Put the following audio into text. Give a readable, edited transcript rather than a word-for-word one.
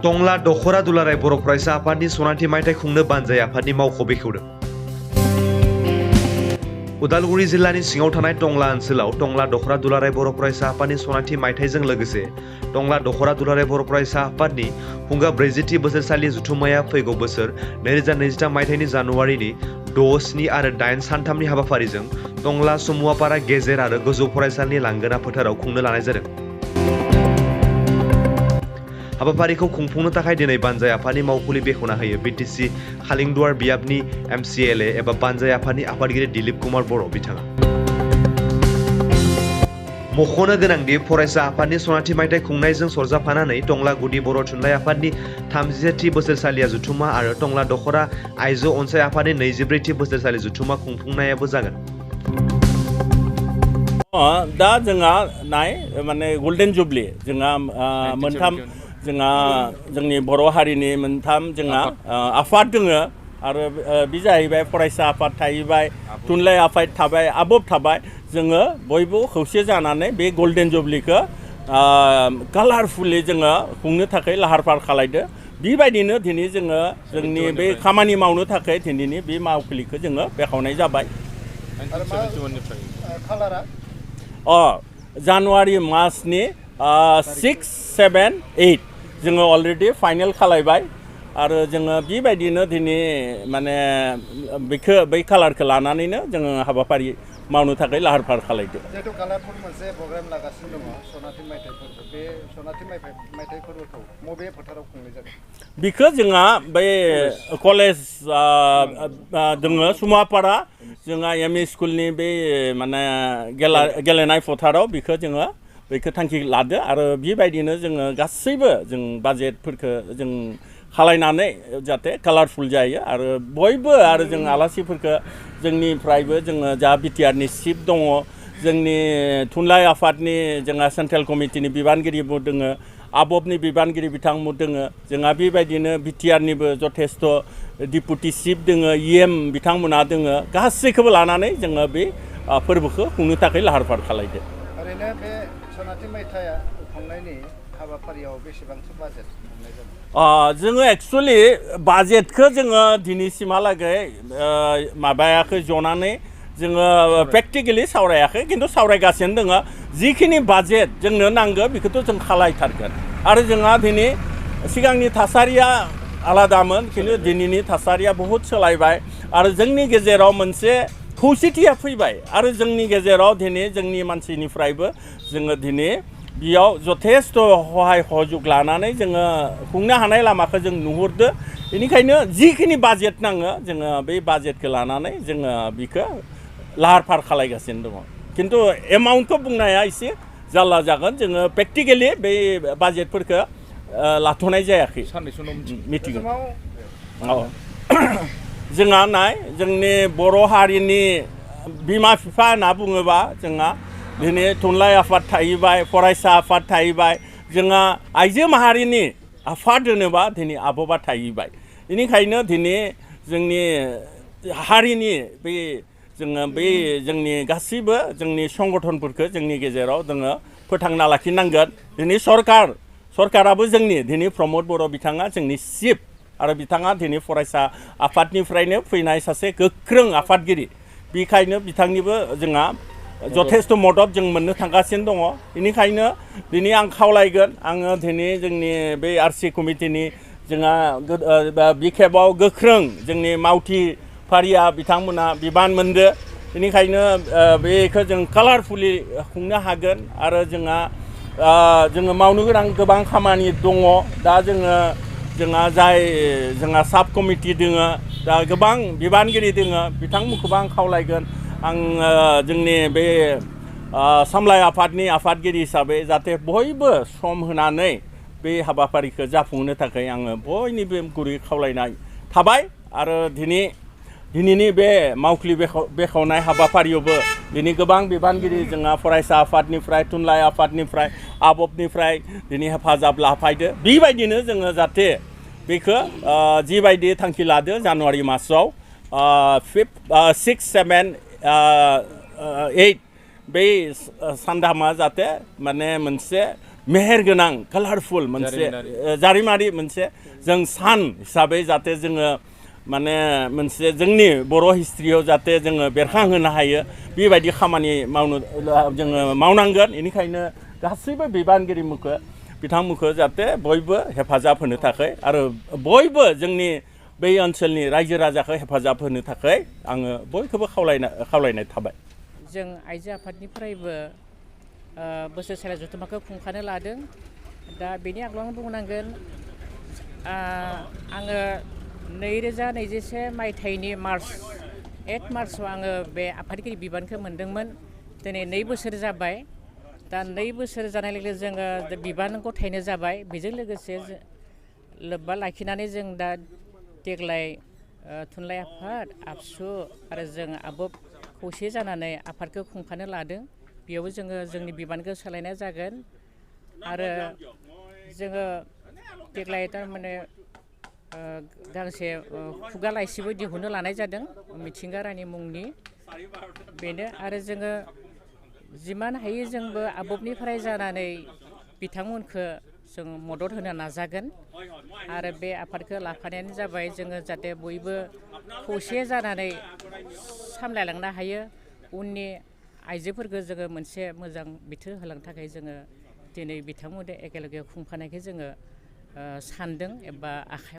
टंला दख'र दुलाराय बर' फरायसा आफादनि सनाथि मायथाइ खुंनो बानजाय आफादनि मावख' बेखेवदों। उदालगुरि जिल्लानि सिङाव थानाय टंला ओनसोलाव टंला दख'र दुलाराय बर' फरायसा आफादनि सनाथि मायथाइजों लोगोसे टंला दख'र दुलाराय बर' फरायसा आफादनि हुंगा 40थि बोसोरसालि जुथुम्माया फैगौ बोसोर 2023 मायथाइनि जानुवारिनि 6, 7 आरो 8 सानथामनि हाबाफारिजों टंला समुवापारा गेजेर आरो गोजौ फरायसालिनि लांगोना फोथाराव खुंनो लानाय जादों। हाबाफारिखौ खुंफुंनो थाखाय दिनै बानजाय आफादनि मावखुलि बेखेवना होयो बिटिसि खालिंदुवार बियाबनि MCLA एबा बानजाय आफादनि आफादगिरि दिलीप कुमार बर' बिथाङा। मख'नो गोनांदि फरायसा आफादनि सनाथि मायथाइ खुंनायजों सरजाबफानानै टंला गुदि बर' थुनलाइ आफादनि 33थि बोसोरसालिया जुथुम्मा आरो टंला दख'र आइजो अनसाय आफादनि 24थि बोसोरसालि जुथुम्मा खुंफुंनायाबो जागोन। दा जोंहा नाय माने गल्डेन जुबली जोंहा मोनथाम जोंहा जोंनि बर' हारिनि मोनथाम जोंहा आफाद दोङो आरो बे जाहैबाय फरायसा आफाद थाहैबाय, थुनलाइ आफाद थाबाय, आबोब थाबाय। जोङो बयबो खौसे जानानै बे गल्डेन जुबलीखौ कालारफुलि जोङो खुंनो थाखाय लाहार फाहार खालायदो। बेबायदिनो दिनै जोङो जोंनि बे खामानि मावनो थाखाय दिनैनि बे मावखुलिखौ जोङो बेखेवनाय जाबाय। जानुवारि मासनि 6, 7, 8 जोङो अलरेडि फाइनेल खालायबाय आरो जोङो बेबायदिनो दिनै माने बेखौ बै कालारखौ लानानैनो जोङो हाबाफारि मावनो थाखाय लाहार फाहार खालायदो। जिहेतु कालारफुल मोनसे प्रग्राम लागासिनो दङ सनाथि मायथाइफोरखौ, बे सनाथि मायथाइ फोरबोखौ बबे फोथाराव खुंनाय जादों? बिखौ जोंहा बै कलेज दोङो सुमापारा जोंहा ME स्कुलनि बे माने गेलेनाय फोथाराव बिखौ जोङो बेखौ थांखि लादो आरो बेबायदिनो जोङो गासैबो जों बाजेटफोरखौ जों खालायनानै जाहाथे कालारफुल जायो आरो बयबो आरो जों आलासिफोरखौ जोंनिफ्रायबो जोङो जा बिटिआरनि चिफ दङ, जोंनि थुनलाइ आफादनि जोंहा सेन्ट्रेल कमिटिनि बिबानगिरिबो दोङो, आबबनि बिबानगिरि बिथांमोन दोङो, जोंहा बेबायदिनो बिटिआरनिबो जथेस्थ' डिपुटि चिफ दोङो, EM बिथांमोना दोङो, गासैखौबो लानानै जोङो बे फोरबोखौ खुंनो थाखाय लाहार फाहार खालायदो। ओरैनो बे सनाथि मायथाइया खुंनायनि हाबाफारियाव बेसेबांसो बाजेट खुंनाय जादों? जोङो एक्सुवेलि बाजेटखौ जोङो दिनैसिमहालागै माबायाखै जनानै जोङो प्रेक्टिकेलि सावरायाखै, खिन्थु सावरायगासिनो दङ। जिखिनि बाजेट जोंनो नांगौ बेखौथ' जों खालायथारगोन आरो जोंहा दिनै सिगांनि थासारिया आलादामोन, खिन्थु दिनैनि थासारिया बहुद सोलायबाय आरो जोंनि गेजेराव मोनसे खौसेथिया फैबाय आरो जोंनि गेजेराव दिनै जोंनि मानसिनिफ्रायबो जोङो दिनै बेयाव जथेस्थ' सहाय सहयोग लानानै जोङो खुंनो हानाय लामाखौ जों नुहुरदो। बेनिखायनो जिखिनि बाजेट नाङो जोङो बे बाजेटखौ लानानै जोङो बेखौ लाहार फाहार खालायगासिनो दङ, खिन्थु एमाउन्टखौ बुंनाया एसे जारला जागोन। जोङो प्रेक्टिकेलि बे बाजेटफोरखौ लाथ'नाय जायाखै मिथिगोन। जोंहा नाय जोंनि बर' हारिनि बिमा बिफा होनना बुङोबा जोंहा दिनै थुनलाइ आफाद थाहैबाय, फरायसा आफाद थाहैबाय, जोंहा आइजो माहारिनि आफाद होनोबा दिनै आबबा थाहैबाय। बेनिखायनो दिनै जोंनि हारिनि बे जोङो बे जोंनि गासैबो जोंनि संगठनफोरखौ जोंनि गेजेराव जोङो फोथांना लाखिनांगोन। दिनै सरकाराबो जोंनि दिनै प्रमद बर' बिथाङा जोंनि चिफ आरो बिथाङा दिनै फरायसा आफादनिफ्रायनो फैनाय सासे गोख्रों आफादगिरि, बेखायनो बिथांनिबो जोंहा जथेस्थ' मदद जों मोननो थांगासिनो दङ। बेनिखायनो दिनै आं खावलायगोन, आङो दिनै जोंनि बे RC कमिटिनि जोंहा बिखेबाव गोख्रों जोंनि मावथि फारिया बिथांमोना बिबान मोनदो। बेनिखायनो बेखौ जों कालारफुलि खुंनो हागोन आरो जोङो मावनो गोनां गोबां खामानि दङ। दा जोंहा जोंहा साब कमिटि दोङो, दा गोबां बिबानगिरि दोङो, बिथांमोनखौबो आं खावलायगोन। आं जोंनि बे सामलाय आफादनि आफादगिरि हिसाबै जाहाथे बयबो सम होनानै बे हाबाफारिखौ जाफुंहोनो थाखाय आङो बयनिबो गुरै खावलायनाय थाबाय आरो दिनैनि बे मावखुलि बेखेवनाय हाबाफारियावबो दिनै गोबां बिबानगिरि जोंहा फरायसा आफादनिफ्राय, थुनलाइ आफादनिफ्राय, आबबनिफ्राय दिनै हेफाजाब लाफायदो। बेबायदिनो जोङो जाहाथे बेखौ जिबायदि थांखि लादो जानुवारि मासाव 6, 7, 8 बे सानदामा जाहाथे माने मोनसे मेहेरगोनां कालारफुल मोनसे जारिमिनारि मोनसे जों सान हिसाबै जाहाथे जोङो माने मोनसे जोंनि बर' हिस्ट्रियाव जाहाथे जोङो बेरखांहोनो हायो बेबायदि खामानि मावनो जोङो मावनांगोन बेनिखायनो गासैबो बिबानगिरिफोरखौ बिथांमोनखौ जाहाथे बयबो हेफाजाब होनो थाखाय आरो बयबो जोंनि बै ओनसोलनि रायजो राजाखौ हेफाजाब होनो थाखाय आङो बयखौबो खावलायनाय थाबाय जों आइजो आफादनिफ्रायबो बोसोरसालि जथुम्माखौ खुंखानो लादों दा बेनि आगोलावनो बुंनांगोन आङो 2021 मायथाइनि 8 मार्चआव आङो बे आफादगिरि बिबानखौ मोनदोंमोन दिनै 2 बोसोर जाबाय दा 2 बोसोर जानाय लोगो जोङो बिबान गथायनो जाबाय बेजों लोगोसे लोब्बा लाखिनानै जों दा देग्लाय थुनलाइ आफाद आबसु आरो जों आबोब खौसे जानानै आफादखौ खुंफानो लादों बेयाव जोङो जोंनि बिबानखौ सोलायनाय जागोन आरो जोङो देग्लाय थारमाने गांसे खुगा लाइसिबो दिहुननो लानाय जादों मिथिंगा रानि मुंनि बेनो आरो जोङो जिमान हायो जोंबो आबोबनिफ्राय जानानै बिथांमोनखौ जों मदद होनो नाजागोन आरो बे आफादखौ लाफानायानो जाबाय जोङो जाहाथे बयबो खौसे जानानै सामलायलांनो हायो उननि आइजोफोरखौ जोङो मोनसे मोजां बिथोन होलांनो थाखाय जोङो दिनै बिथांमोनजों एखेलगे खुंफानायखौ जोङो सानदों एबा आखायाव